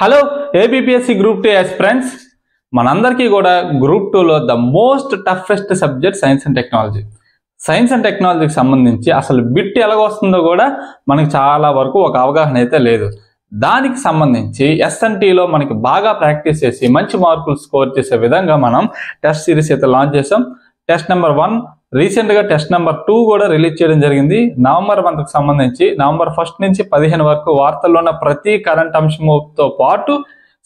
Hello ABPSC group 2 aspirants మనందరికీ కూడా group 2 లో the most toughest subject science and technology. Science and టెక్నాలజీకి సంబంధించి అసలు బిట్ ఎలాగ వస్తుందో కూడా మనకి చాలా వరకు ఒక అవగాహన అయితే లేదు. దానికి సంబంధించి ఎస్ఎన్టీలో మనకి బాగా ప్రాక్టీస్ చేసి మంచి మార్కులు స్కోర్ చేసే విధంగా మనం టెస్ట్ సిరీస్ అయితే లాంచ్ చేసాం. టెస్ట్ నెంబర్ 1 రీసెంట్ గా టెస్ట్ నెంబర్ 2 కూడా రిలీజ్ చేయడం జరిగింది. నవంబర్ మంత్ కి సంబంధించి నవంబర్ 1 నుంచి 15 వరకు వార్తల్లో ఉన్న ప్రతి కరెంట్ అంశంతో పాటు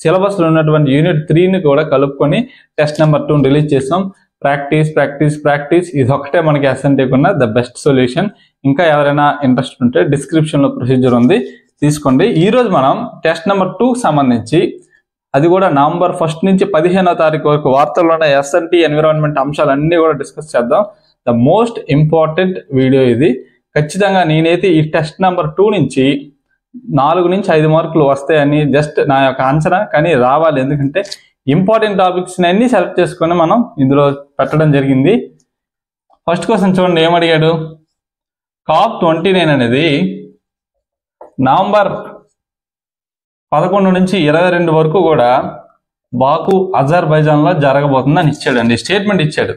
సిలబస్ లో ఉన్నటువంటి యూనిట్ 3ని కూడా కలుపుకొని టెస్ట్ నెంబర్ 2 రిలీజ్ చేసాం. ప్రాక్టీస్ ప్రాక్టీస్ ప్రాక్టీస్ ఇది ఒకటే మనకి ఎస్ఎన్టీకి ఉన్న ద బెస్ట్ సొల్యూషన్. ఇంకా ఎవరైనా ఇంట్రెస్ట్ ఉంటే డిస్క్రిప్షన్ లో ప్రొసీజర్ ఉంది, తీసుకోండి. ఈ రోజు మనం టెస్ట్ నెంబర్ 2 సంబంధించి అది కూడా నవంబర్ 1 నుంచి 15వ తారీఖు వరకు వార్తల్లో ఉన్న ఎస్ఎన్టీ ఎన్విరాన్మెంట్ అంశాలన్నీ కూడా డిస్కస్ చేద్దాం. ద మోస్ట్ ఇంపార్టెంట్ వీడియో ఇది. ఖచ్చితంగా నేనైతే ఈ టెస్ట్ నెంబర్ 2 నుంచి 4 నుంచి 5 మార్కులు వస్తాయని జస్ట్ నా యొక్క అంచనా, కానీ రావాలి. ఎందుకంటే ఇంపార్టెంట్ టాపిక్స్ అన్ని సెలెక్ట్ చేసుకొని మనం ఇందులో పెట్టడం జరిగింది. ఫస్ట్ క్వశ్చన్ చూడండి, ఏమడిగాడు? COP29 అనేది నవంబర్ 11 నుంచి 22 వరకు కూడా బాకు అజర్బైజాన్ లో జరగబోతుంది అని ఇచ్చాడండి, స్టేట్మెంట్ ఇచ్చాడు.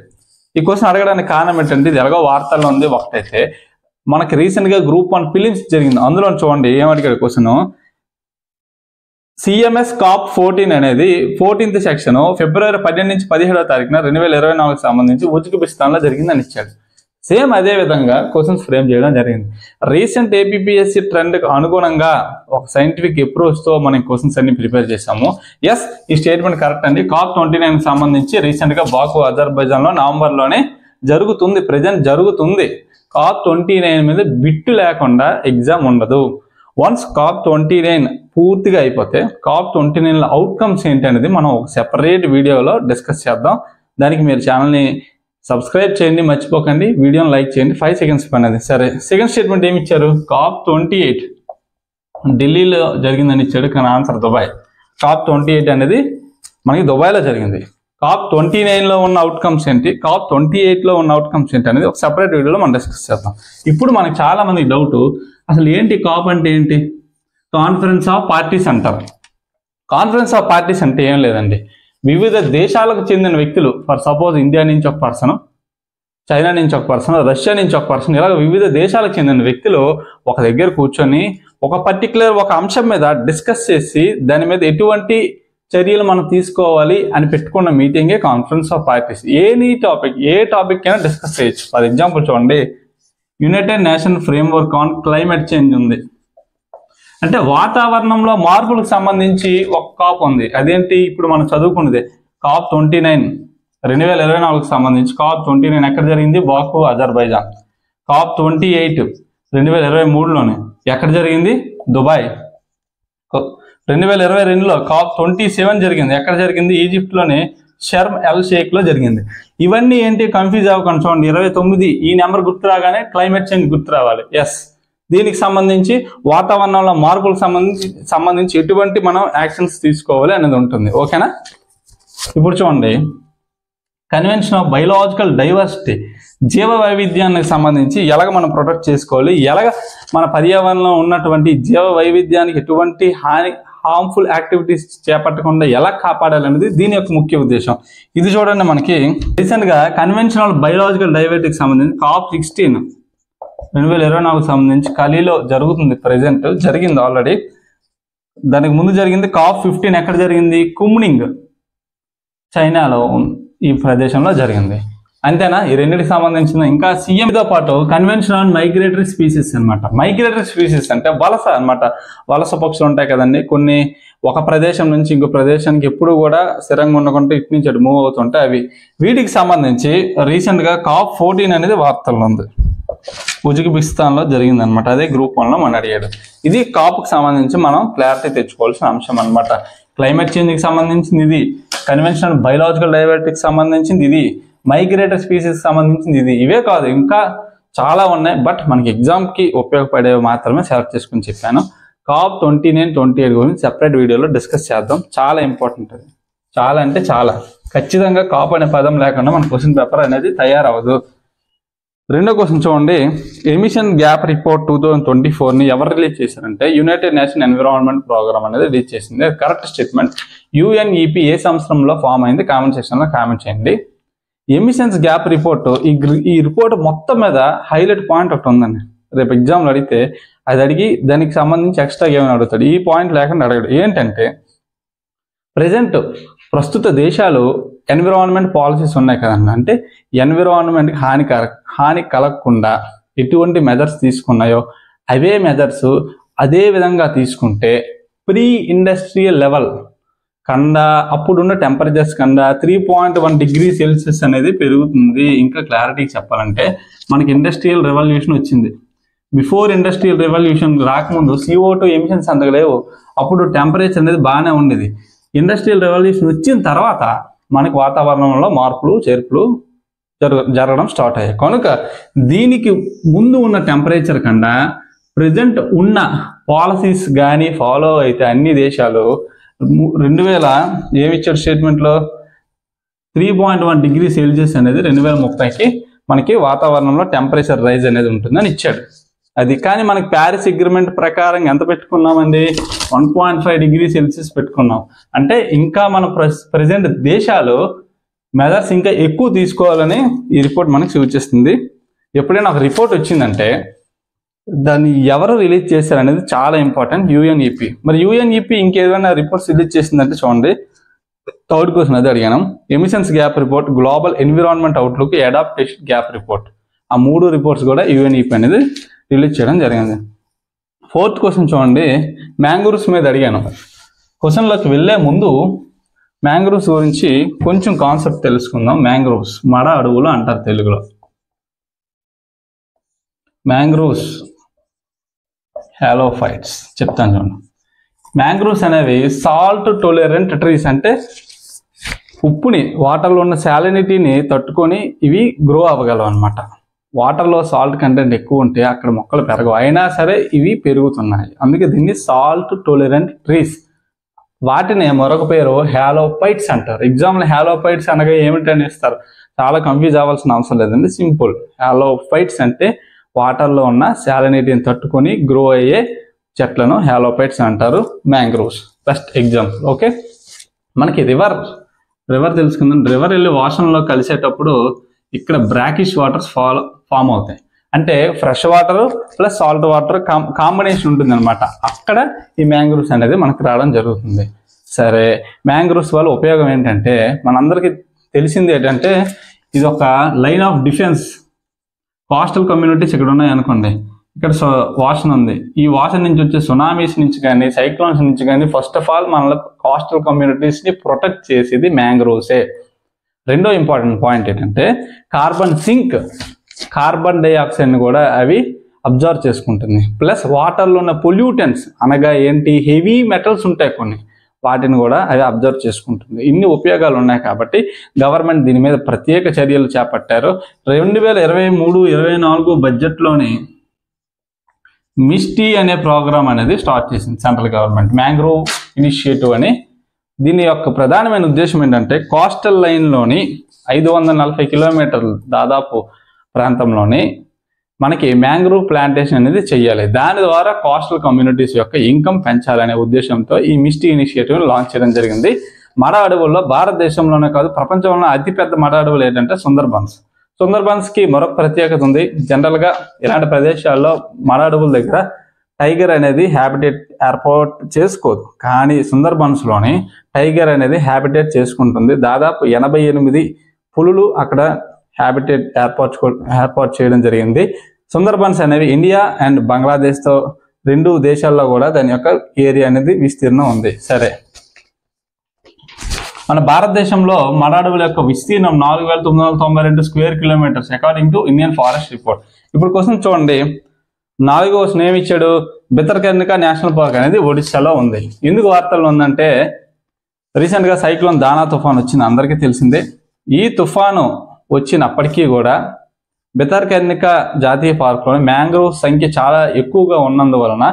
ఈ క్వశ్చన్ అడగడానికి కారణం ఏంటంటే ఇది ఎలాగో వార్తల్లో ఉంది. ఒకటైతే మనకి రీసెంట్ గా గ్రూప్ 1 ఫిలిమ్స్ జరిగింది, అందులో చూడండి ఏమడిగాడు క్వశ్చన్. CMS COP14 అనేది 14th సెక్షన్ ఫిబ్రవరి 12 నుంచి 17వ తారీఖున 2024 సంబంధించి ఉజ్బెకిస్తాన్ లో జరిగిందని ఇచ్చాడు. సేమ్ అదే విధంగా క్వశ్చన్స్ ఫ్రేమ్ చేయడం జరిగింది. రీసెంట్ ఏబిపిఎస్సి ట్రెండ్ కు అనుగుణంగా ఒక సైంటిఫిక్ అప్రోచ్ తో మనం క్వశ్చన్స్ అన్ని ప్రిపేర్ చేసాము. ఎస్, ఈ స్టేట్మెంట్ కరెక్ట్ అండి. COP29 సంబంధించి రీసెంట్ గా బాకు అజర్బైజాన్ లో నవంబర్ లోనే జరుగుతుంది, ప్రెజెంట్ జరుగుతుంది. COP29 మీద బిట్టు లేకుండా ఎగ్జామ్ ఉండదు. వన్స్ COP29 పూర్తిగా అయిపోతే COP29 లో అవుట్కమ్స్ ఏంటి అనేది మనం ఒక సెపరేట్ వీడియోలో డిస్కస్ చేద్దాం. దానికి మీరు ఛానల్ని సబ్స్క్రైబ్ చేయండి, మర్చిపోకండి. వీడియోని లైక్ చేయండి. 5 సెకండ్స్ పని అది. సరే, సెకండ్ స్టేట్మెంట్ ఏమి ఇచ్చారు? COP28 ఢిల్లీలో జరిగిందని ఇచ్చాడు, కానీ ఆన్సర్ దుబాయ్. COP28 అనేది మనకి దుబాయ్లో జరిగింది. COP29 లో ఉన్న అవుట్కమ్స్ ఏంటి, COP28 లో ఉన్న అవుట్కమ్స్ ఏంటి అనేది ఒక సెపరేట్ వీడియోలో మనం డిస్కస్ చేద్దాం. ఇప్పుడు మనకి చాలా మందికి డౌట్, అసలు ఏంటి కాప్ అంటే ఏంటి? కాన్ఫరెన్స్ ఆఫ్ పార్టీస్ అంటారు. కాన్ఫరెన్స్ ఆఫ్ పార్టీస్ అంటే ఏం లేదండి, వివిధ దేశాలకు చెందిన వ్యక్తులు, ఫర్ సపోజ్ ఇండియా నుంచి ఒక పర్సన్, చైనా నుంచి ఒక పర్సన్, రష్యా నుంచి ఒక పర్సన్, ఇలా వివిధ దేశాలకు చెందిన వ్యక్తులు ఒక దగ్గర కూర్చొని ఒక పర్టికులర్ ఒక అంశం మీద డిస్కస్ చేసి దాని మీద ఎటువంటి చర్యలు మనం తీసుకోవాలి అని పెట్టుకున్న మీటింగే Conference of Parties. Any topic, ఏ టాపిక్ అయినా డిస్కస్ చేయొచ్చు. ఫర్ ఎగ్జాంపుల్ చూడండి, United Nation Framework on Climate Change ఉంది అంటే వాతావరణంలో మార్పులకు సంబంధించి ఒక కాప్ ఉంది. అదేంటి? ఇప్పుడు మనం చదువుకున్నదే COP29 2024 సంబంధించి. COP29 ఎక్కడ జరిగింది? బాకు అజర్బైజాన్. COP28 2023లోనే ఎక్కడ జరిగింది? దుబాయ్. 2022లో COP27 జరిగింది. ఎక్కడ జరిగింది? ఈజిప్ట్లోనే షర్మ్ ఎల్ షేక్ లో జరిగింది. ఇవన్నీ ఏంటి? కన్ఫ్యూజ్ అవ్వకండి. చూడండి 29 ఈ నెంబర్ గుర్తు రాగానే క్లైమేట్ చేంజ్ గుర్తు రావాలి. ఎస్, దీనికి సంబంధించి వాతావరణంలో మార్పులకు సంబంధించి ఎటువంటి మనం యాక్షన్స్ తీసుకోవాలి అనేది ఉంటుంది. ఓకేనా? ఇప్పుడు చూడండి, కన్వెన్షన్ ఆఫ్ బయోలాజికల్ డైవర్సిటీ, జీవ వైవిధ్యానికి సంబంధించి ఎలాగ మనం ప్రొటెక్ట్ చేసుకోవాలి, ఎలాగ మన పర్యావరణంలో ఉన్నటువంటి జీవ వైవిధ్యానికి ఎటువంటి హార్మ్ఫుల్ యాక్టివిటీస్ చేపట్టకుండా ఎలా కాపాడాలనేది దీని యొక్క ముఖ్య ఉద్దేశం. ఇది చూడండి, మనకి రీసెంట్ గా కన్వెన్షన్ ఆఫ్ బయోలాజికల్ డైవర్సిటీకి సంబంధించి COP16 2024 సంబంధించి ఖలీలో జరుగుతుంది. ప్రెసెంట్ జరిగింది ఆల్రెడీ. దానికి ముందు జరిగింది COP15 ఎక్కడ జరిగింది? కుమ్నింగ్, చైనాలో ఈ ప్రదేశంలో జరిగింది. అంతేనా? ఈ రెండింటికి సంబంధించిన ఇంకా CMతో పాటు కన్వెన్షన్ ఆన్ మైగ్రేటరీ స్పీసీస్ అనమాట. మైగ్రేటరీ స్పీసీస్ అంటే వలస అనమాట. వలస పక్షులు ఉంటాయి కదండి, కొన్ని ఒక ప్రదేశం నుంచి ఇంకో ప్రదేశానికి ఎప్పుడు కూడా స్థిరంగా ఉండకుండా ఇటు నుంచి అటు మూవ్ అవుతుంటాయి అవి. వీటికి సంబంధించి రీసెంట్ గా COP14 అనేది వార్తల్లో ఉంది. ఉజ్బెకిస్తాన్ లో జరిగింది అనమాట. అదే గ్రూప్ 1 లో మనం అడిగాడు. ఇది కాప్కి సంబంధించి మనం క్లారిటీ తెచ్చుకోవాల్సిన అంశం అనమాట. క్లైమేట్ చేంజ్ కి సంబంధించింది ఇది, కన్వెన్షన్ బయోలాజికల్ డైవర్సిటీకి సంబంధించింది ఇది, మైగ్రేటరీ స్పీసీస్ సంబంధించింది ఇది. ఇవే కాదు, ఇంకా చాలా ఉన్నాయి, బట్ మనకి ఎగ్జామ్ కి ఉపయోగపడేవి మాత్రమే సెలెక్ట్ చేసుకుని చెప్పాను. COP29, 28 గురించి సెపరేట్ వీడియోలో డిస్కస్ చేద్దాం. చాలా ఇంపార్టెంట్ అది, చాలా అంటే చాలా. ఖచ్చితంగా కాప్ అనే పదం లేకుండా మన క్వశ్చన్ పేపర్ అనేది తయారవ్వదు. రెండో క్వశ్చన్ చూడండి, ఎమిషన్ గ్యాప్ రిపోర్ట్ 2024ని ఎవరు రిలీజ్ చేశారంటే యునైటెడ్ నేషన్ ఎన్విరాన్మెంట్ ప్రోగ్రామ్ అనేది రిలీజ్ చేసింది. Correct statement. యుఎన్ఈపి ఏ సంవత్సరంలో ఫామ్ అయింది? కామెంట్ సెక్షన్లో కామెంట్ చేయండి. ఎమిషన్స్ గ్యాప్ రిపోర్ట్, ఈ రిపోర్ట్ మొత్తం మీద హైలైట్ పాయింట్ ఒకటి ఉందండి. రేపు ఎగ్జామ్లో అడిగితే అది అడిగి దానికి సంబంధించి ఎక్స్ట్రా ఏమైనా అడుగుతాడు. ఈ పాయింట్ లేకుండా అడగడు. ఏంటంటే ప్రస్తుత దేశాలు ఎన్విరాన్మెంట్ పాలసీస్ ఉన్నాయి కదండి. అంటే ఎన్విరాన్మెంట్కి హాని కలగకుండా ఎటువంటి మెజర్స్ తీసుకున్నాయో అవే మెజర్స్ అదే విధంగా తీసుకుంటే ప్రీ ఇండస్ట్రియల్ లెవెల్ కన్నా అప్పుడున్న టెంపరేచర్స్ కన్నా 3.1 డిగ్రీ సెల్సియస్ అనేది పెరుగుతుంది. ఇంకా క్లారిటీ చెప్పాలంటే మనకి ఇండస్ట్రియల్ రెవల్యూషన్ వచ్చింది. బిఫోర్ ఇండస్ట్రియల్ రెవల్యూషన్ రాకముందు CO2 ఎమిషన్స్ అంతగా లేవు. అప్పుడు టెంపరేచర్ అనేది బాగానే ఉండేది. ఇండస్ట్రియల్ రెవల్యూషన్ వచ్చిన తర్వాత మనకి వాతావరణంలో మార్పులు చేర్పులు జరగడం స్టార్ట్ అయ్యాయి. కనుక దీనికి ముందు ఉన్న టెంపరేచర్ కన్నా ప్రజెంట్ ఉన్న పాలసీస్ కానీ ఫాలో అయితే అన్ని దేశాలు 2000 ఏమిచ్చాడు స్టేట్మెంట్లో 3.1 డిగ్రీ సెల్సియస్ అనేది 2030కి మనకి వాతావరణంలో టెంపరేచర్ రైజ్ అనేది ఉంటుందని ఇచ్చాడు. అది కానీ మనకి ప్యారిస్ అగ్రిమెంట్ ప్రకారం ఎంత పెట్టుకున్నామండి? 1.5 డిగ్రీ సెల్సియస్ పెట్టుకున్నాం. అంటే ఇంకా మన ప్రజెంట్ దేశాలు మెజర్స్ ఇంకా ఎక్కువ తీసుకోవాలని ఈ రిపోర్ట్ మనకి సూచిస్తుంది. ఎప్పుడైనా ఒక రిపోర్ట్ వచ్చిందంటే దాన్ని ఎవరు రిలీజ్ చేశారనేది చాలా ఇంపార్టెంట్. యుఎన్ఈపి. మరి యుఎన్ఈపి ఇంకేదైనా రిపోర్ట్స్ రిలీజ్ చేసిందంటే చూడండి, థర్డ్ క్వశ్చన్ అది అడిగాను. Emissions gap report, global environment outlook, adaptation gap report, ఆ 3 రిపోర్ట్స్ కూడా యుఎన్ఈపి అనేది రిలీజ్ చేయడం జరిగింది. ఫోర్త్ క్వశ్చన్ చూడండి, మ్యాంగ్రూవ్స్ మీద అడిగాను. క్వశ్చన్లోకి వెళ్ళే ముందు మ్యాంగ్రూవ్స్ గురించి కొంచెం కాన్సెప్ట్ తెలుసుకుందాం. మ్యాంగ్రూవ్స్ మడ అడవులు అంటారు తెలుగులో. మ్యాంగ్రూవ్స్ హాలోఫైట్స్ చెప్తాను చూడండి. మ్యాంగ్రూవ్స్ అనేవి సాల్ట్ టోలరెంట్ ట్రీస్, అంటే ఉప్పుని వాటర్లో ఉన్న శాలినిటీని తట్టుకొని ఇవి గ్రో అవ్వగలవు అనమాట. వాటర్లో సాల్ట్ కంటెంట్ ఎక్కువ ఉంటే అక్కడ మొక్కలు పెరగవు, అయినా సరే ఇవి పెరుగుతున్నాయి. అందుకే దీన్ని సాల్ట్ టోలరెంట్ ట్రీస్. వాటిని మరొక పేరు హాలోఫైట్స్ అంటారు. ఎగ్జామ్లో హాలోఫైట్స్ అనగా ఏమిటని ఇస్తారు, చాలా కన్ఫ్యూజ్ అవ్వాల్సిన అవసరం లేదండి. సింపుల్. హాలోఫైట్స్ అంటే వాటర్లో ఉన్న శాలినిటీని తట్టుకొని గ్రో అయ్యే చెట్లను హాలోఫైట్స్ అంటారు. Mangroves best example. ఓకే, మనకి రివర్ తెలుసుకుందాం. రివర్ వెళ్ళి వాషన్లో కలిసేటప్పుడు ఇక్కడ బ్రాకిష్ వాటర్స్ ఫామ్ అవుతాయి. అంటే fresh water plus salt water combination ఉంటుంది అనమాట. అక్కడ ఈ మ్యాంగ్రూవ్స్ అనేది మనకు రావడం జరుగుతుంది. సరే, మ్యాంగ్రూవ్స్ వల్ల ఉపయోగం ఏంటంటే మనందరికీ తెలిసింది ఏంటంటే ఇది ఒక line of defence. Coastal communities ఇక్కడ ఉన్నాయి అనుకోండి, ఇక్కడ వాషన్ ఉంది. ఈ వాషన్ నుంచి వచ్చే సునామీస్ నుంచి కానీ సైక్లోన్స్ నుంచి కానీ ఫస్ట్ ఆఫ్ ఆల్ మన కోస్టల్ కమ్యూనిటీస్ని ప్రొటెక్ట్ చేసేది మ్యాంగ్రూవ్సే. రెండో ఇంపార్టెంట్ పాయింట్ ఏంటంటే కార్బన్ డైఆక్సైడ్ని కూడా అవి అబ్జర్వ్ చేసుకుంటుంది. ప్లస్ వాటర్లో ఉన్న పొల్యూటెంట్స్ అనగా ఏంటి, హెవీ మెటల్స్ ఉంటాయి కొన్ని, వాటిని కూడా అవి అబ్జర్వ్ చేసుకుంటుంది. ఇన్ని ఉపయోగాలు ఉన్నాయి కాబట్టి గవర్నమెంట్ దీని మీద ప్రత్యేక చర్యలు చేపట్టారు. 2023-24 బడ్జెట్లోని మిస్టీ అనే ప్రోగ్రామ్ అనేది స్టార్ట్ చేసింది సెంట్రల్ గవర్నమెంట్, మ్యాంగ్రోవ్ ఇనిషియేటివ్ అని. దీని యొక్క ప్రధానమైన ఉద్దేశం ఏంటంటే కోస్టల్ లైన్లోని 540 కిలోమీటర్లు దాదాపు ప్రాంతంలోని మనకి మ్యాంగ్రోవ్ ప్లాంటేషన్ అనేది చేయాలి. దాని ద్వారా కోస్టల్ కమ్యూనిటీస్ యొక్క ఇన్కమ్ పెంచాలనే ఉద్దేశంతో ఈ మిస్టీ ఇనిషియేటివ్ లాంచ్ చేయడం జరిగింది. మడ అడవుల్లో భారతదేశంలోనే కాదు ప్రపంచంలో అతిపెద్ద మడ అడవులు ఏంటంటే సుందర్బన్స్కి మరొక ప్రత్యేకత ఉంది. జనరల్గా ఇలాంటి ప్రదేశాల్లో మడ అడవుల దగ్గర టైగర్ అనేది హ్యాబిటేట్ ఏర్పాటు చేసుకోదు, కానీ సుందర్బన్స్లోని టైగర్ అనేది హ్యాబిటేట్ చేసుకుంటుంది. దాదాపు 88 పులులు అక్కడ హ్యాబిటేట్ ఏర్పాటు చేయడం జరిగింది. సుందర్బన్స్ అనేవి ఇండియా అండ్ బంగ్లాదేశ్తో 2 దేశాల్లో కూడా దాని యొక్క ఏరియా అనేది విస్తీర్ణం ఉంది. సరే, మన భారతదేశంలో మడ అడవుల యొక్క విస్తీర్ణం 4992 square kilometres according to Indian forest report. ఇప్పుడు క్వశ్చన్ చూడండి, 4వ క్వశ్చన్ ఏమి ఇచ్చాడు? భితర్కనికా నేషనల్ పార్క్ అనేది ఒడిశాలో ఉంది. ఎందుకు వార్తల్లో ఉందంటే రీసెంట్గా సైక్లోన్ దానా తుఫాన్ వచ్చింది, అందరికీ తెలిసిందే. ఈ తుఫాను వచ్చినప్పటికీ కూడా భితర్కనికా జాతీయ పార్క్లోని మ్యాంగ్రోవ్ సంఖ్య చాలా ఎక్కువగా ఉన్నందువలన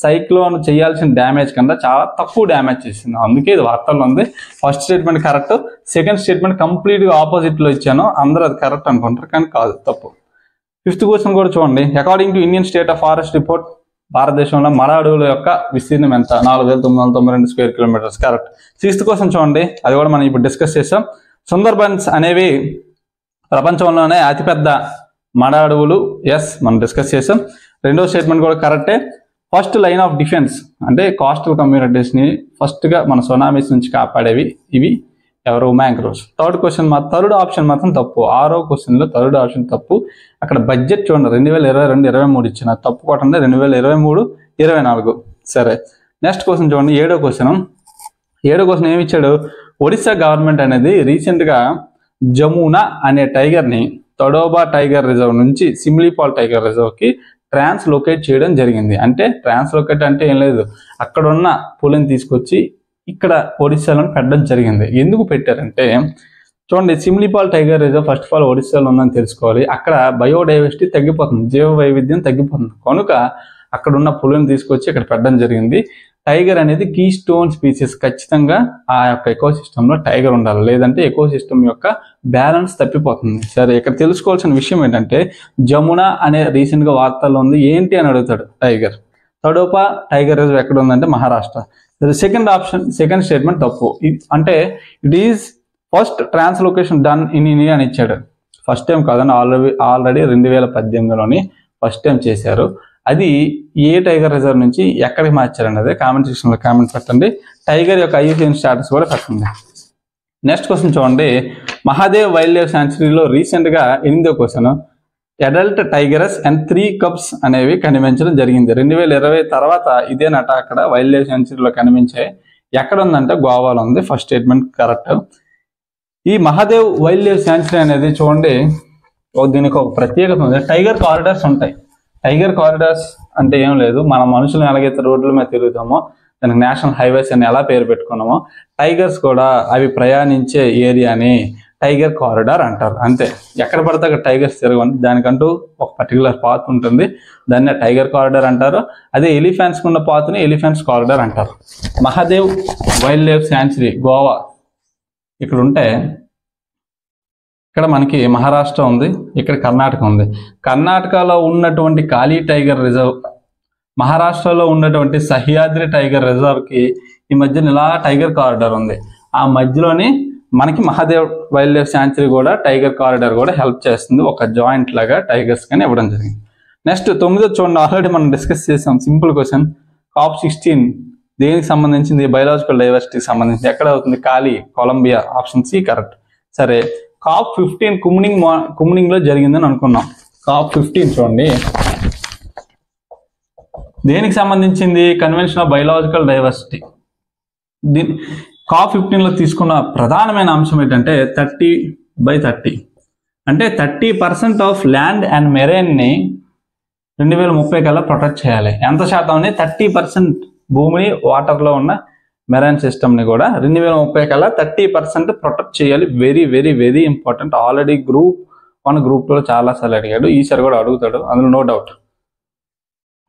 సైక్లోన్ చేయాల్సిన డ్యామేజ్ కన్నా చాలా తక్కువ డ్యామేజ్ చేసింది. అందుకే ఇది వార్తల్లో ఉంది. First statement correct, second statement కంప్లీట్గా ఆపోజిట్లో ఇచ్చాను. అందరూ అది కరెక్ట్ అనుకుంటారు, కానీ కాదు, తప్పు. 5th క్వశ్చన్ కూడా చూడండి. According to Indian state of forest report, భారతదేశంలో మర అడవుల యొక్క విస్తీర్ణం ఎంత? 4992 square kilometres. Correct. 6th question చూడండి, అది కూడా మనం ఇప్పుడు డిస్కస్ చేసాం. సుందర్బన్స్ అనేవి ప్రపంచంలోనే అతిపెద్ద మడ అడవులు. ఎస్, మనం డిస్కస్ చేసాం. 2వ స్టేట్మెంట్ కూడా కరెక్టే. ఫస్ట్ లైన్ ఆఫ్ డిఫెన్స్ అంటే కోస్టల్ కమ్యూనిటీస్ని ఫస్ట్గా మన సునామీస్ నుంచి కాపాడేవి ఇవి ఎవరు? మ్యాంగ్రోవ్స్. థర్డ్ ఆప్షన్ మాత్రం తప్పు. 6వ క్వశ్చన్లో థర్డ్ ఆప్షన్ తప్పు. అక్కడ బడ్జెట్ చూడండి 2022-23 ఇచ్చిన, తప్పు కొట్టండి 2023-24. సరే, నెక్స్ట్ క్వశ్చన్ చూడండి. 7వ క్వశ్చన్ ఏమి ఇచ్చాడు? ఒడిశా గవర్నమెంట్ అనేది రీసెంట్గా జమునా అనే టైగర్ని తడోబా టైగర్ రిజర్వ్ నుంచి సిమ్లీపాల్ టైగర్ రిజర్వ్కి ట్రాన్స్లోకేట్ చేయడం జరిగింది. అంటే ట్రాన్స్లోకేట్ అంటే ఏం లేదు, అక్కడ ఉన్న పులిని తీసుకొచ్చి ఇక్కడ ఒడిశాలో పెట్టడం జరిగింది. ఎందుకు పెట్టారంటే చూడండి, Simlipal tiger reserve first of all ఒడిశాలో ఉందని తెలుసుకోవాలి. అక్కడ బయోడైవర్సిటీ తగ్గిపోతుంది, జీవ వైవిధ్యం తగ్గిపోతుంది. కనుక అక్కడ ఉన్న పులిని తీసుకొచ్చి ఇక్కడ పెట్టడం జరిగింది. టైగర్ అనేది కీ స్టోన్ స్పీసీస్, ఖచ్చితంగా ఆ యొక్క ఎకోసిస్టంలో టైగర్ ఉండాలి, లేదంటే ఎకోసిస్టమ్ యొక్క బ్యాలెన్స్ తప్పిపోతుంది. సరే, ఇక్కడ తెలుసుకోవాల్సిన విషయం ఏంటంటే జమునా అనే రీసెంట్గా వార్తల్లో ఉంది, ఏంటి అని అడుగుతాడు. టైగర్ తడోపా టైగర్ రిజర్వ్ ఎక్కడ ఉందంటే మహారాష్ట్ర. సెకండ్ స్టేట్మెంట్ తప్పు. అంటే it is first translocation done in India అని ఇచ్చాడు. ఫస్ట్ టైం కాదని ఆల్రెడీ 2018లోని ఫస్ట్ టైం చేశారు. అది ఏ టైగర్ రిజర్వ్ నుంచి ఎక్కడికి మార్చారన్నది కామెంట్ సెక్షన్లో కామెంట్ పెట్టండి. టైగర్ యొక్క ఐయుసిఎన్ స్టాటస్ కూడా పెట్టండి. నెక్స్ట్ క్వశ్చన్ చూడండి. మహాదేవ్ వైల్డ్ లైఫ్ శాంచురీలో రీసెంట్గా 8వ క్వశ్చన్, అడల్ట్ టైగరస్ అండ్ 3 cubs అనేవి కనిపించడం జరిగింది. 2020 తర్వాత ఇదేనట అక్కడ వైల్డ్ లైఫ్ శాంచురీలో కనిపించాయి. ఎక్కడ ఉందంటే గోవాలో ఉంది. First statement correct. ఈ మహాదేవ్ వైల్డ్ లైఫ్ శాంచురీ అనేది చూడండి, దీనికి ఒక ప్రత్యేకత ఉంది. టైగర్ కారిడార్స్ ఉంటాయి. టైగర్ కారిడార్స్ అంటే ఏం లేదు, మన మనుషులు ఎలాగైతే రోడ్ల మీద తిరుగుతామో దానికి నేషనల్ హైవేస్ అని ఎలా పేరు పెట్టుకున్నామో, టైగర్స్ కూడా అవి ప్రయాణించే ఏరియాని టైగర్ కారిడార్ అంటారు. అంతే, ఎక్కడ పడితే అక్కడ టైగర్స్ తిరగండి, దానికంటూ ఒక పర్టికులర్ పాత్ ఉంటుంది, దాన్ని టైగర్ కారిడార్ అంటారు. అదే ఎలిఫెంట్స్ ఉన్న పాత్ని ఎలిఫెంట్స్ కారిడార్ అంటారు. Mahadev wild life sanctuary Goa ఇక్కడ ఉంటే, ఇక్కడ మనకి మహారాష్ట్ర ఉంది, ఇక్కడ కర్ణాటక ఉంది. కర్ణాటకలో ఉన్నటువంటి కాళీ టైగర్ రిజర్వ్, మహారాష్ట్రలో ఉన్నటువంటి సహ్యాద్రి టైగర్ రిజర్వ్కి ఈ మధ్యన ఇలా టైగర్ కారిడార్ ఉంది. ఆ మధ్యలోని మనకి మహాదేవ్ వైల్డ్ లైఫ్ శాంచురీ కూడా టైగర్ కారిడార్ కూడా హెల్ప్ చేస్తుంది, ఒక జాయింట్ లాగా టైగర్స్ కానీ ఇవ్వడం జరిగింది. నెక్స్ట్ 9వ చూడండి, ఆల్రెడీ మనం డిస్కస్ చేసాం. Simple question. COP16 దేనికి సంబంధించింది? బయోలాజికల్ డైవర్సిటీకి సంబంధించి. ఎక్కడ అవుతుంది? Cali, Colombia. Option C correct. సరే, COP15 కుమ్నింగ్లో జరిగిందని అనుకున్నాం. COP15 చూడండి, దేనికి సంబంధించింది? Convention of Biological Diversity. COP15లో తీసుకున్న ప్రధానమైన అంశం ఏంటంటే 30/30, అంటే 30% ఆఫ్ ల్యాండ్ అండ్ మెరైన్ని 2030 కల్లా ప్రొటెక్ట్ చేయాలి. ఎంత శాతం? 30% భూమిని, వాటర్లో ఉన్న మెరైన్ సిస్టమ్ని కూడా 2030 కల్లా 30% ప్రొటెక్ట్ చేయాలి. Very very very important. Already group 1, group 2లో చాలాసార్లు అడిగాడు, ఈసారి కూడా అడుగుతాడు, అందులో no doubt.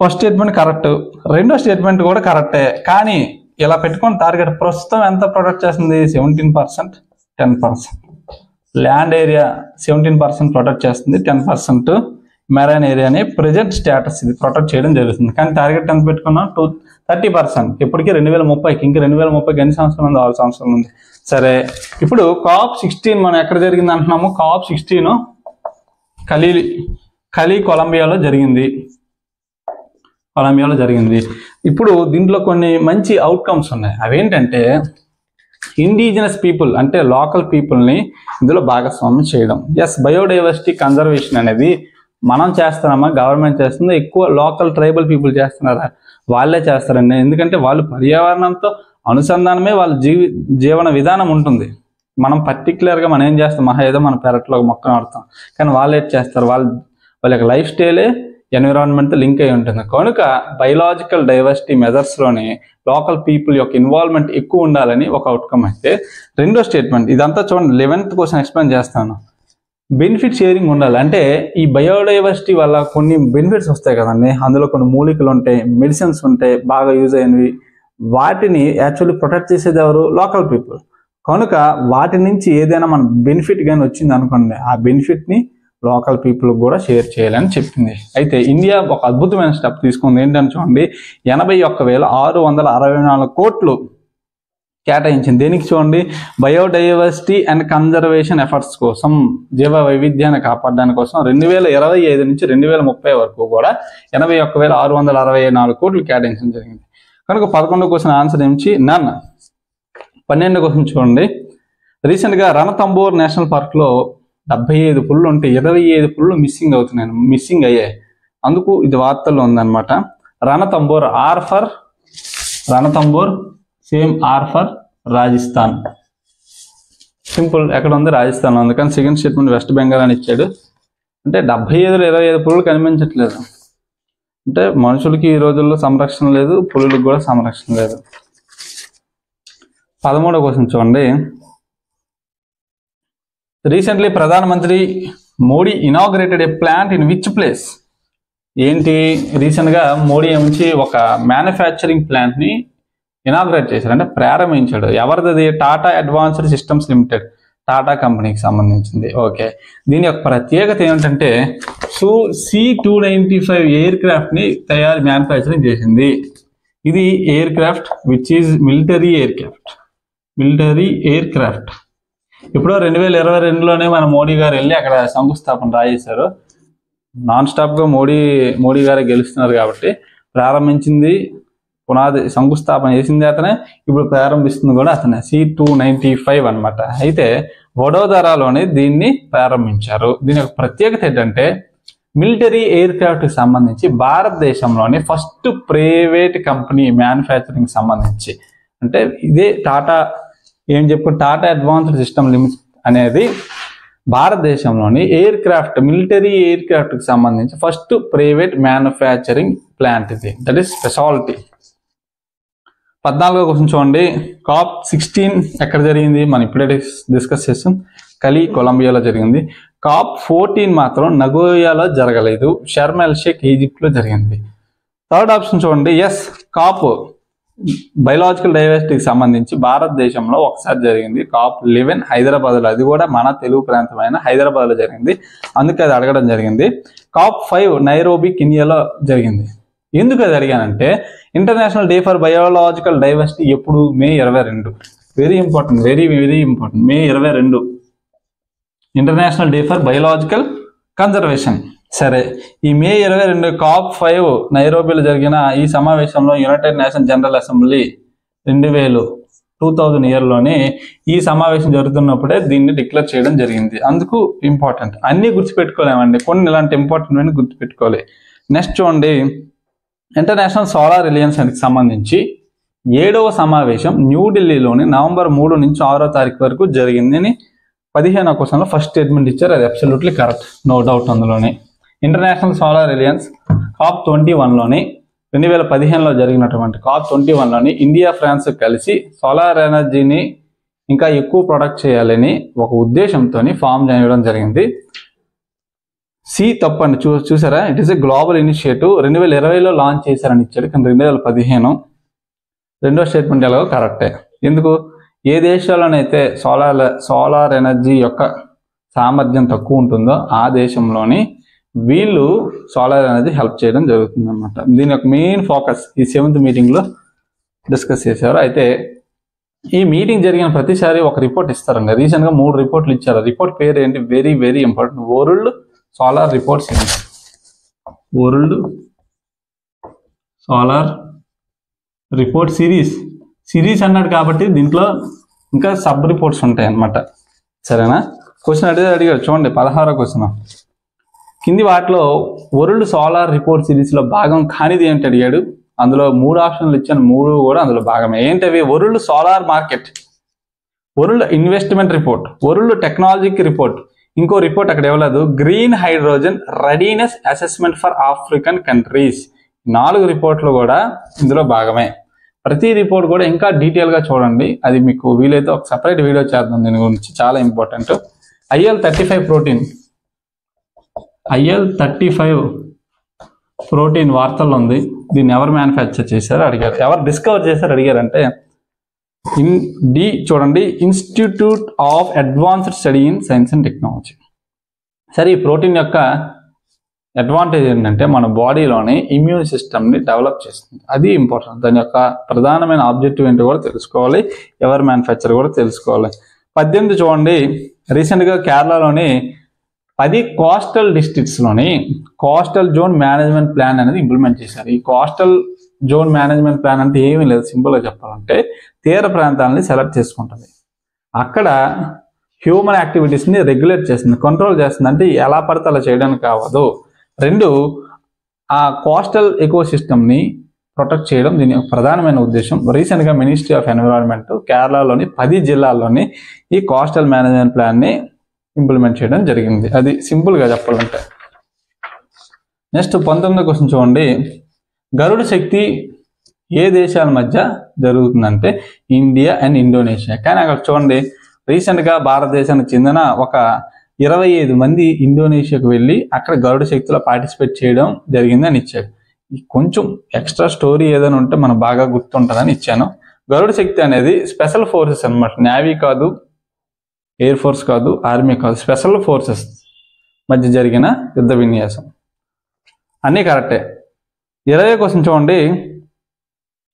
First statement correct, 2వ స్టేట్మెంట్ కూడా కరెక్టే. కానీ ఇలా పెట్టుకుని టార్గెట్ ప్రస్తుతం ఎంత ప్రొటెక్ట్ చేస్తుంది? 17%, 10%. ల్యాండ్ ఏరియా 17% ప్రొటెక్ట్ చేస్తుంది, 10% మెరైన్ ఏరియాని ప్రెజెంట్ స్టేటస్ ఇది ప్రొటెక్ట్ చేయడం జరుగుతుంది. కానీ టార్గెట్ ఎంత పెట్టుకున్నాం? 30%. ఇప్పటికీ 2030కి, ఇంకా 2030కి ఎన్ని సంవత్సరాలు ఉంది? 6 సంవత్సరాలు ఉంది. సరే, ఇప్పుడు COP16 మనం ఎక్కడ జరిగింది అంటున్నాము? COP16 కొలంబియాలో జరిగింది. ఇప్పుడు దీంట్లో కొన్ని మంచి అవుట్కమ్స్ ఉన్నాయి. అవేంటంటే ఇండిజినస్ పీపుల్ అంటే లోకల్ పీపుల్ని ఇందులో భాగస్వామ్యం చేయడం. ఎస్, బయోడైవర్సిటీ కన్జర్వేషన్ అనేది మనం చేస్తున్నామా, గవర్నమెంట్ చేస్తుందా, ఎక్కువ లోకల్ ట్రైబల్ పీపుల్ చేస్తున్నారా? వాళ్ళే చేస్తారండి. ఎందుకంటే వాళ్ళు పర్యావరణంతో అనుసంధానమే వాళ్ళ జీవన విధానం ఉంటుంది. మనం పర్టికులర్గా మనం ఏం చేస్తాం? ఏదో మన పెరట్లో మొక్క నాడుతాం, కానీ వాళ్ళు ఏం చేస్తారు? వాళ్ళ యొక్క లైఫ్ స్టైలే ఎన్విరాన్మెంట్తో లింక్ అయి ఉంటుంది. కనుక బయోలాజికల్ డైవర్సిటీ మెజర్స్లోని లోకల్ పీపుల్ యొక్క ఇన్వాల్వ్మెంట్ ఎక్కువ ఉండాలని ఒక అవుట్కమ్. అయితే 2వ స్టేట్మెంట్, ఇదంతా చూడండి 11th క్వశ్చన్ ఎక్స్ప్లెయిన్ చేస్తాను. బెనిఫిట్ షేరింగ్ ఉండాలి. అంటే ఈ బయోడైవర్సిటీ వల్ల కొన్ని బెనిఫిట్స్ వస్తాయి కదండి, అందులో కొన్ని మూలికలు ఉంటాయి, మెడిసిన్స్ ఉంటాయి, బాగా యూజ్ అయినవి. వాటిని యాక్చువల్లీ ప్రొటెక్ట్ చేసేది ఎవరు? Local people. కనుక వాటి నుంచి ఏదైనా మన బెనిఫిట్ కానీ వచ్చింది అనుకోండి, ఆ బెనిఫిట్ని లోకల్ పీపుల్ కూడా షేర్ చేయాలని చెప్పింది. అయితే ఇండియా ఒక అద్భుతమైన స్టెప్ తీసుకుంది. ఏంటని చూడండి, 81,664 కోట్లు కేటాయించింది. దేనికి చూడండి, బయోడైవర్సిటీ అండ్ కన్జర్వేషన్ ఎఫర్ట్స్ కోసం, జీవ వైవిధ్యాన్ని కాపాడడానికి కోసం 2025 నుంచి 2030 వరకు కూడా 81,664 కోట్లు కేటాయించడం జరిగింది. కనుక 11వ క్వశ్చన్ ఆన్సర్ ఏమిటి, నన్. 12వ క్వశ్చన్ చూడండి, రీసెంట్గా రణతంబోర్ నేషనల్ పార్క్లో 75 పుళ్ళు ఉంటే 25 పుళ్ళు మిస్సింగ్ అయ్యాయి. అందుకు ఇది వార్తల్లో ఉందన్నమాట. Ranthambore same are for Rajasthan. Simple, ఎక్కడ ఉంది, రాజస్థాన్ ఉంది. కానీ సెకండ్ స్టేట్మెంట్ వెస్ట్ బెంగాల్ అని ఇచ్చాడు. అంటే 75లో 25 పులులు కనిపించట్లేదు. అంటే మనుషులకి ఈ రోజుల్లో సంరక్షణ లేదు, పులులకు కూడా సంరక్షణ లేదు. 13వ క్వశ్చన్ చూడండి, రీసెంట్లీ ప్రధానమంత్రి Modi inaugurated A plant in which place. ఏంటి, రీసెంట్గా మోడీ నుంచి ఒక మ్యానుఫ్యాక్చరింగ్ ప్లాంట్ని ఇనాగ్రేట్ చేశారు, అంటే ప్రారంభించాడు. ఎవరిది, Tata advanced systems limited, Tata కంపెనీకి సంబంధించింది. ఓకే, దీని యొక్క ప్రత్యేకత ఏమిటంటే Su-295 ఎయిర్ క్రాఫ్ట్ని మ్యానుఫ్యాక్చరింగ్ చేసింది. ఇది air craft which is military air craft. ఇప్పుడు 2022లోనే మన మోడీ గారు వెళ్ళి అక్కడ శంకుస్థాపన రాజేశారు. నాన్ స్టాప్గా మోడీ గారే గెలుస్తున్నారు కాబట్టి ప్రారంభించింది, పునాది శంకుస్థాపన చేసింది అతనే, ఇప్పుడు ప్రారంభిస్తుంది కూడా అతనే. Su-295 అనమాట. అయితే వడోదరాలోనే దీన్ని ప్రారంభించారు. దీని యొక్క ప్రత్యేకత ఏంటంటే మిలిటరీ ఎయిర్ క్రాఫ్ట్కి సంబంధించి భారతదేశంలోని ఫస్ట్ ప్రైవేట్ కంపెనీ మ్యానుఫ్యాక్చరింగ్ సంబంధించి. అంటే ఇదే Tata Tata Advanced System Limited అనేది భారతదేశంలోని మిలిటరీ ఎయిర్ క్రాఫ్ట్కి సంబంధించి ఫస్ట్ ప్రైవేట్ మ్యానుఫ్యాక్చరింగ్ ప్లాంట్ ఇది. That is speciality. 14వ క్వశ్చన్ చూడండి, COP16 ఎక్కడ జరిగింది, మనం ఇప్పుడే డిస్కస్ చేస్తాం. కొలంబియాలో జరిగింది. COP14 మాత్రం నగోయాలో జరగలేదు, షర్మ్ ఎల్ షేక్ ఈజిప్ట్లో జరిగింది. థర్డ్ ఆప్షన్ చూడండి, COP బయోలాజికల్ డైవర్సిటీకి సంబంధించి భారతదేశంలో ఒకసారి జరిగింది, COP11 హైదరాబాద్లో. అది కూడా మన తెలుగు ప్రాంతమైన హైదరాబాద్లో జరిగింది, అందుకే అది అడగడం జరిగింది. COP5 నైరోబి కెన్యాలో జరిగింది. ఎందుకు అది అడిగానంటే International Day for Biological Diversity ఎప్పుడు, May 22. Very important, very important. May 22 International Day for Biological Conservation. సరే, ఈ మే 22 COP5 నైరోబిలో జరిగిన ఈ సమావేశంలో యునైటెడ్ నేషన్ జనరల్ అసెంబ్లీ 2000 ఇయర్లోనే ఈ సమావేశం జరుగుతున్నప్పుడే దీన్ని డిక్లేర్ చేయడం జరిగింది. అందుకు ఇంపార్టెంట్. అన్నీ గుర్తుపెట్టుకోలేమండి, కొన్ని ఇలాంటి ఇంపార్టెంట్ అని గుర్తుపెట్టుకోవాలి. నెక్స్ట్ చూడండి, ఇంటర్నేషనల్ సోలార్ అలయన్స్కి సంబంధించి 7వ సమావేశం న్యూఢిల్లీలోని నవంబర్ 3 నుంచి 6వ తారీఖు వరకు జరిగిందని 15వ క్వశ్చన్లో ఫస్ట్ స్టేట్మెంట్ ఇచ్చారు. అది అబ్సల్యూట్లీ కరెక్ట్, నో డౌట్. అందులోనే ఇంటర్నేషనల్ సోలార్ అలయన్స్ COP21లోని 2015లో జరిగినటువంటి COP21లోని ఇండియా, ఫ్రాన్స్ కలిసి సోలార్ ఎనర్జీని ఇంకా ఎక్కువ ప్రొడక్ట్ చేయాలని ఒక ఉద్దేశంతో ఫామ్ చేయడం జరిగింది. తప్పండి, చూసారా, it is a global initiative. 2020లో లాంచ్ చేశారని ఇచ్చాడు, కానీ 2015. రెండో స్టేట్మెంట్ ఎలాగో కరెక్టే. ఎందుకు, ఏ దేశాల్లోనైతే సోలార్ ఎనర్జీ యొక్క సామర్థ్యం తక్కువ ఉంటుందో ఆ దేశంలోని వీళ్ళు సోలార్ ఎనర్జీ హెల్ప్ చేయడం జరుగుతుంది అనమాట. దీని యొక్క మెయిన్ ఫోకస్ ఈ 7th మీటింగ్లో డిస్కస్ చేశారు. అయితే ఈ మీటింగ్ జరిగిన ప్రతిసారి ఒక రిపోర్ట్ ఇస్తారండి. రీసెంట్గా 3 రిపోర్ట్లు ఇచ్చారు. రిపోర్ట్ పేరు ఏంటి, very important, world solar report series. World solar report series అన్నాడు కాబట్టి దీంట్లో ఇంకా సబ్ రిపోర్ట్స్ ఉంటాయి అన్నమాట. సరేనా, క్వశ్చన్ అడిగాడు చూడండి, 16వ క్వశ్చన్. కింది వాటిలో వరల్డ్ సోలార్ రిపోర్ట్ సిరీస్లో భాగం కానిది ఏంటి అడిగాడు. అందులో 3 ఆప్షన్లు ఇచ్చాను, 3 కూడా అందులో భాగమే. ఏంటవి, world solar market, world investment report, world టెక్నాలజీకి రిపోర్ట్, ఇంకో రిపోర్ట్ అక్కడ ఇవ్వలేదు, green hydrogen readiness assessment for African countries. 4 రిపోర్ట్లు కూడా ఇందులో భాగమే. ప్రతి రిపోర్ట్ కూడా ఇంకా డీటెయిల్గా చూడండి, అది మీకు వీలైతే ఒక సపరేట్ వీడియో చేద్దాం దీని గురించి, చాలా ఇంపార్టెంట్. IL-35 ప్రోటీన్ వార్తల్లో ఉంది. దీన్ని ఎవరు మ్యానుఫ్యాక్చర్ చేశారు అడిగారు, ఎవరు డిస్కవర్ చేశారు అడిగారంటే చూడండి, institute of advanced study in science and technology. సరే, ఈ ప్రోటీన్ యొక్క అడ్వాంటేజ్ ఏంటంటే మన బాడీలోని ఇమ్యూన్ సిస్టమ్ని డెవలప్ చేస్తుంది. అది ఇంపార్టెంట్. దాని యొక్క ప్రధానమైన ఆబ్జెక్టివ్ ఏంటో కూడా తెలుసుకోవాలి, ఎవరి మ్యానుఫ్యాక్చర్ కూడా తెలుసుకోవాలి. 18 చూడండి, రీసెంట్గా కేరళలోని 10 కోస్టల్ డిస్ట్రిక్ట్స్లోని కోస్టల్ జోన్ మేనేజ్మెంట్ ప్లాన్ అనేది ఇంప్లిమెంట్ చేశారు. ఈ కోస్టల్ జోన్ మేనేజ్మెంట్ ప్లాన్ అంటే ఏమీ లేదు, సింపుల్గా చెప్పాలంటే తీర ప్రాంతాలని సెలెక్ట్ చేసుకుంటుంది. అక్కడ హ్యూమన్ యాక్టివిటీస్ని రెగ్యులేట్ చేస్తుంది, కంట్రోల్ చేస్తుంది. అంటే ఎలా పడితే అలా చేయడానికి కావదు. 2, ఆ కోస్టల్ ఎకోసిస్టమ్ని ప్రొటెక్ట్ చేయడం దీని యొక్క ప్రధానమైన ఉద్దేశం. రీసెంట్గా మినిస్ట్రీ ఆఫ్ ఎన్విరాన్మెంట్ కేరళలోని 10 జిల్లాల్లోని ఈ కోస్టల్ మేనేజ్మెంట్ ప్లాన్ని ఇంప్లిమెంట్ చేయడం జరిగింది. అది సింపుల్గా చెప్పాలంటే. నెక్స్ట్ 19 క్వశ్చన్ చూడండి, గరుడ శక్తి ఏ దేశాల మధ్య జరుగుతుందంటే ఇండియా అండ్ ఇండోనేషియా. కానీ అక్కడ చూడండి, రీసెంట్గా భారతదేశానికి చెందిన ఒక 25 మంది ఇండోనేషియాకు వెళ్ళి అక్కడ గరుడ శక్తిలో పార్టిసిపేట్ చేయడం జరిగింది అని ఇచ్చాడు. కొంచెం ఎక్స్ట్రా స్టోరీ ఏదైనా ఉంటే మనకు బాగా గుర్తుంటుందని ఇచ్చాను. గరుడ శక్తి అనేది స్పెషల్ ఫోర్సెస్ అనమాట. నేవీ కాదు, ఎయిర్ ఫోర్స్ కాదు, ఆర్మీ కాదు, స్పెషల్ ఫోర్సెస్ మధ్య జరిగిన యుద్ధ విన్యాసం. అన్నీ కరెక్టే. 20 క్వశ్చన్ చూడండి,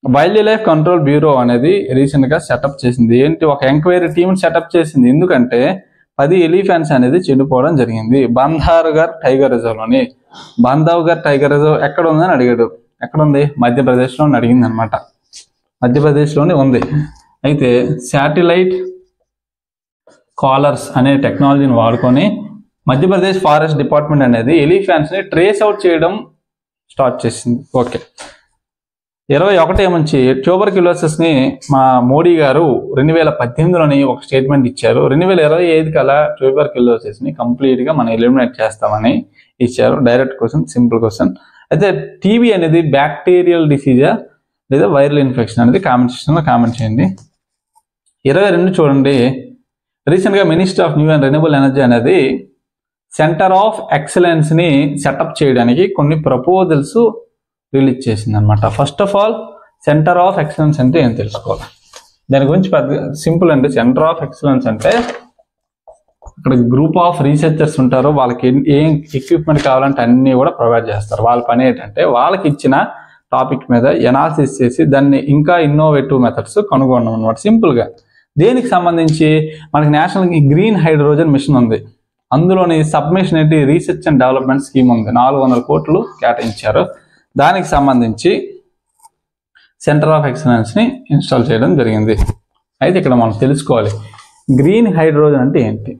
వైల్డ్ లైఫ్ కంట్రోల్ బ్యూరో అనేది రీసెంట్గా సెటప్ చేసింది. ఏంటి, ఒక ఎంక్వైరీ టీమ్ సెటప్ చేసింది. ఎందుకంటే 10 ఎలిఫెంట్స్ అనేది చనిపోవడం జరిగింది బంధార్ఘర్ టైగర్ రిజర్వ్లోని. బంధవ్ఘర్ టైగర్ రిజర్వ్ ఎక్కడ ఉందని అడిగాడు. ఎక్కడ ఉంది? మధ్యప్రదేశ్లో అడిగింది అనమాట. మధ్యప్రదేశ్లోనే ఉంది. అయితే శాటిలైట్ కాలర్స్ అనే టెక్నాలజీని వాడుకొని మధ్యప్రదేశ్ ఫారెస్ట్ డిపార్ట్మెంట్ అనేది ఎలిఫెంట్స్ని ట్రేస్ అవుట్ చేయడం స్టార్ట్ చేసింది. ఓకే. 21 ఏమంచి ట్యూబర్క్యులోసిస్ని మా మోడీ గారు 2018లోని ఒక స్టేట్మెంట్ ఇచ్చారు. 2025 కల్లా ట్యూబర్క్యులోసిస్ని కంప్లీట్గా మనం ఎలిమినేట్ చేస్తామని ఇచ్చారు. Direct question, simple question. అయితే టీబీ అనేది బ్యాక్టీరియల్ డిసీజా లేదా వైరల్ ఇన్ఫెక్షన్ అనేది కామెంట్ సెక్షన్లో కామెంట్ చేయండి. 22 చూడండి, రీసెంట్గా ministry of new and renewable energy అనేది సెంటర్ ఆఫ్ ఎక్సలెన్స్ని సెటప్ చేయడానికి కొన్ని ప్రపోజల్స్ రిలీజ్ చేసింది అనమాట. First of all centre of excellence అంటే ఏం తెలుసుకోవాలి. దాని గురించి పెద్ద సింపుల్ అండి. సెంటర్ ఆఫ్ ఎక్సలెన్స్ అంటే అక్కడ గ్రూప్ ఆఫ్ రీసెర్చర్స్ ఉంటారు. వాళ్ళకి ఏం ఎక్విప్మెంట్ కావాలంటే అన్నీ కూడా ప్రొవైడ్ చేస్తారు. వాళ్ళ పని ఏంటంటే వాళ్ళకి ఇచ్చిన టాపిక్ మీద ఎనాలిసిస్ చేసి దాన్ని ఇంకా ఇన్నోవేటివ్ మెథడ్స్ కనుగొనడం అనమాట. సింపుల్గా దేనికి సంబంధించి మనకి నేషనల్ గ్రీన్ హైడ్రోజన్ మిషన్ ఉంది. అందులోని సబ్మిషన్ ఏంటి, రీసెర్చ్ అండ్ డెవలప్మెంట్ స్కీమ్ ఉంది. 400 కోట్లు కేటాయించారు. దానికి సంబంధించి సెంటర్ ఆఫ్ ఎక్సలెన్స్ని ఇన్స్టాల్ చేయడం జరిగింది. అయితే ఇక్కడ మనం తెలుసుకోవాలి, గ్రీన్ హైడ్రోజన్ అంటే ఏంటి.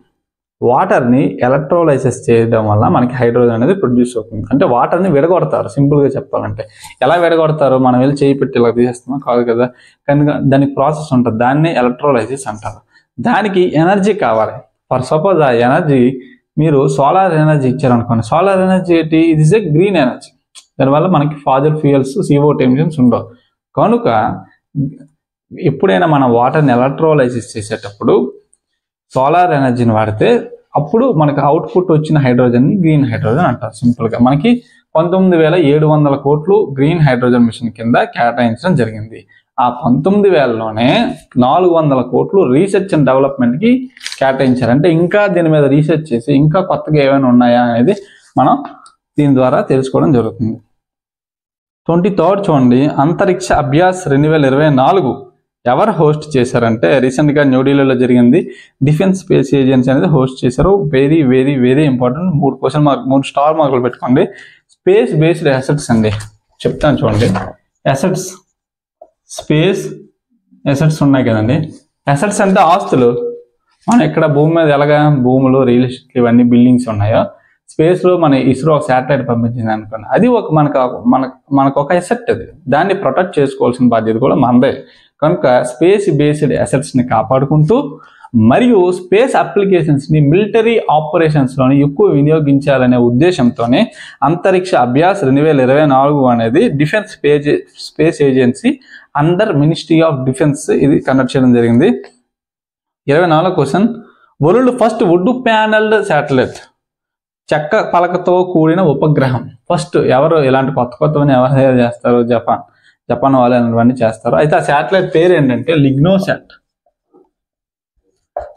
వాటర్ని ఎలక్ట్రోలైసిస్ చేయడం వల్ల మనకి హైడ్రోజన్ అనేది ప్రొడ్యూస్ అవుతుంది. అంటే వాటర్ని విడగొడతారు. సింపుల్గా చెప్పాలంటే ఎలా విడగొడతారు, మనం వెళ్ళి చేయి పెట్టి ఇలా తీసేస్తామా, కాదు కదా. కనుక దానికి ప్రాసెస్ ఉంటుంది, దాన్ని ఎలక్ట్రోలైసిస్ అంటారు. దానికి ఎనర్జీ కావాలి. ఫర్ సపోజ్ ఆ ఎనర్జీ మీరు సోలార్ ఎనర్జీ ఇచ్చారనుకోండి, సోలార్ ఎనర్జీ ఏంటి, ఇది ఇస్ ఎ గ్రీన్ ఎనర్జీ. దానివల్ల మనకి ఫాజల్ ఫ్యూయల్స్, CO2 ఎమిషన్స్ ఉండవు. కనుక ఎప్పుడైనా మనం వాటర్ని ఎలక్ట్రోలైసిస్ చేసేటప్పుడు సోలార్ ఎనర్జీని వాడితే అప్పుడు మనకు అవుట్పుట్ వచ్చిన హైడ్రోజన్ని గ్రీన్ హైడ్రోజన్ అంటారు. సింపుల్గా మనకి 19,700 కోట్లు గ్రీన్ హైడ్రోజన్ మిషన్ కింద కేటాయించడం జరిగింది. ఆ 19,000లోనే 400 కోట్లు రీసెర్చ్ అండ్ డెవలప్మెంట్కి కేటాయించారు. అంటే ఇంకా దీని మీద రీసెర్చ్ చేసి ఇంకా కొత్తగా ఏమైనా ఉన్నాయా అనేది మనం దీని ద్వారా తెలుసుకోవడం జరుగుతుంది. 23 చూడండి, అంతరిక్ష అభ్యాస్ 2024 ఎవరు హోస్ట్ చేశారంటే రీసెంట్గా న్యూఢిల్లీలో జరిగింది. డిఫెన్స్ స్పేస్ ఏజెన్సీ అనేది హోస్ట్ చేశారు. Very very very important. 3 question mark, 3 star మార్కులు పెట్టుకోండి. స్పేస్ బేస్డ్ అసెట్స్ అండి, చెప్తాను చూడండి. అసెట్స్, స్పేస్ అసెట్స్ ఉన్నాయి కదండి. అసెట్స్ అంటే ఆస్తులు. మనం ఇక్కడ భూమి మీద ఎలాగా భూములు, రియల్ ఎస్టేట్ ఇవన్నీ బిల్డింగ్స్ ఉన్నాయో, స్పేస్లో మన ఇస్రో ఒక శాటిలైట్ పంపించింది అనుకోండి, అది ఒక మనకు ఒక అసెట్. అది దాన్ని ప్రొటెక్ట్ చేసుకోవాల్సిన బాధ్యత కూడా మనదే. కనుక స్పేస్ బేస్డ్ అసెట్స్ని కాపాడుకుంటూ మరియు స్పేస్ అప్లికేషన్స్ని మిలిటరీ ఆపరేషన్స్లోని ఎక్కువ వినియోగించాలనే ఉద్దేశంతోనే అంతరిక్ష అభ్యాస్ 2024 అనేది Defence Space Agency under Ministry of Defence ఇది కండక్ట్ చేయడం జరిగింది. 24 question, world first wood panelled satellite, చెక్క పలకతో కూడిన ఉపగ్రహం. ఫస్ట్ ఎవరు ఇలాంటి కొత్తవన్నీ ఎవరు తయారు చేస్తారు? జపాన్ వాళ్ళు ఇవన్నీ చేస్తారు. అయితే ఆ శాటిలైట్ పేరు ఏంటంటే లిగ్నోసాట్.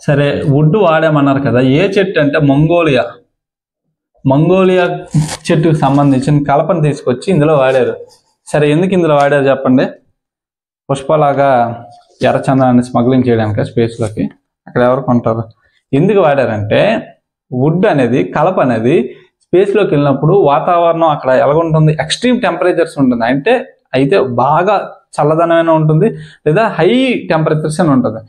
సరే, వుడ్ వాడామన్నారు కదా, ఏ చెట్టు అంటే మంగోలియా మంగోలియా చెట్టుకు సంబంధించిన కలపను తీసుకొచ్చి ఇందులో వాడారు. సరే, ఎందుకు ఇందులో వాడారు చెప్పండి? పుష్పలాగా ఎర్రచందనాన్ని స్మగ్లింగ్ చేయడానికి స్పేస్లోకి అక్కడ ఎవరు కొంటారు? ఎందుకు వాడారంటే వుడ్ అనేది, కలప అనేది స్పేస్లోకి వెళ్ళినప్పుడు వాతావరణం అక్కడ ఎలాగుంటుంది, ఎక్స్ట్రీమ్ టెంపరేచర్స్ ఉంటుంది. అయితే బాగా చల్లదనమైన ఉంటుంది, లేదా హై టెంపరేచర్స్ అని ఉంటుంది.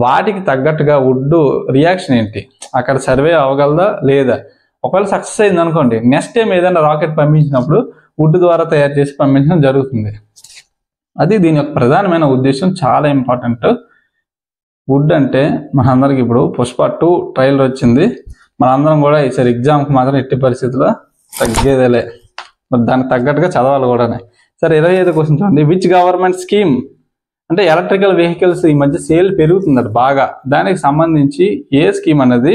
వాటికి తగ్గట్టుగా వుడ్ రియాక్షన్ ఏంటి, అక్కడ సర్వే అవ్వగలదా లేదా? ఒకవేళ సక్సెస్ అయింది అనుకోండి, నెక్స్ట్ టైం ఏదైనా రాకెట్ పంపించినప్పుడు వుడ్ ద్వారా తయారు చేసి పంపించడం జరుగుతుంది. అది దీని యొక్క ప్రధానమైన ఉద్దేశం, చాలా ఇంపార్టెంట్. వుడ్ అంటే మనందరికి ఇప్పుడు పుష్ప 2 ట్రైలర్ వచ్చింది, మనందరం కూడా ఈసారి ఎగ్జామ్కి మాత్రం ఎట్టి పరిస్థితుల్లో తగ్గేదేలే, మరి దానికి తగ్గట్టుగా చదవాలి కూడా. సరే, 25 క్వశ్చన్ చూడండి. విచ్ గవర్నమెంట్ స్కీమ్ అంటే ఎలక్ట్రికల్ వెహికల్స్ ఈ మధ్య సేల్ పెరుగుతుంది బాగా, దానికి సంబంధించి ఏ స్కీమ్ అనేది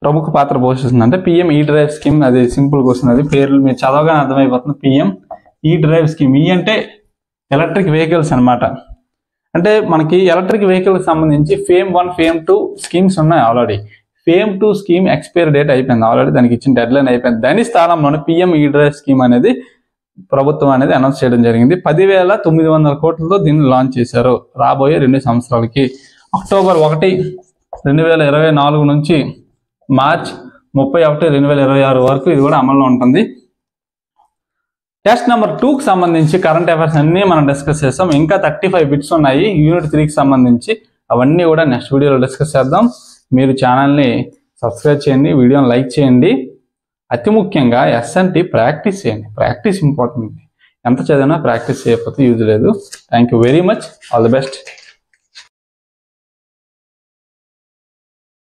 ప్రముఖ పాత్ర పోషిస్తుంది అంటే పిఎం ఈ డ్రైవ్ స్కీమ్. అది సింపుల్ క్వశ్చన్, అది పేర్లు మీరు చదవగానే అర్థమైపోతుంది. పిఎం ఈ డ్రైవ్ స్కీమ్. ఈ అంటే ఎలక్ట్రిక్ వెహికల్స్ అనమాట. అంటే మనకి ఎలక్ట్రిక్ వెహికల్కి సంబంధించి ఫేమ్ 1 ఫేమ్ 2 స్కీమ్స్ ఉన్నాయి already. Fame 2 scheme expire date అయిపోయింది ఆల్రెడీ, దానికి ఇచ్చిన డెడ్ లైన్ అయిపోయింది. దాని స్థానంలోనే పిఎం ఈ డ్రైవ్ స్కీమ్ అనేది ప్రభుత్వం అనేది అనౌన్స్ చేయడం జరిగింది. 10,900 కోట్లతో దీన్ని లాంచ్ చేశారు రాబోయే 2 సంవత్సరాలకి. అక్టోబర్ 1, 2024 నుంచి మార్చ్ 31, 2026 వరకు ఇది కూడా అమల్లో ఉంటుంది. టెస్ట్ నెంబర్ 2కి సంబంధించి కరెంట్ అఫైర్స్ అన్నీ మనం డిస్కస్ చేస్తాం. ఇంకా 35 బిట్స్ ఉన్నాయి యూనిట్ 3కి సంబంధించి, అవన్నీ కూడా నెక్స్ట్ వీడియోలో డిస్కస్ చేద్దాం. మీరు ఛానల్ని సబ్స్క్రైబ్ చేయండి, వీడియోని లైక్ చేయండి. అతి ముఖ్యంగా ఎస్ఎన్టీ ప్రాక్టీస్ చేయండి, ప్రాక్టీస్ ఇంపార్టెంట్. ఎంత చదివినా ప్రాక్టీస్ చేయకపోతే యూజ్ లేదు. Thank you very much, all the best.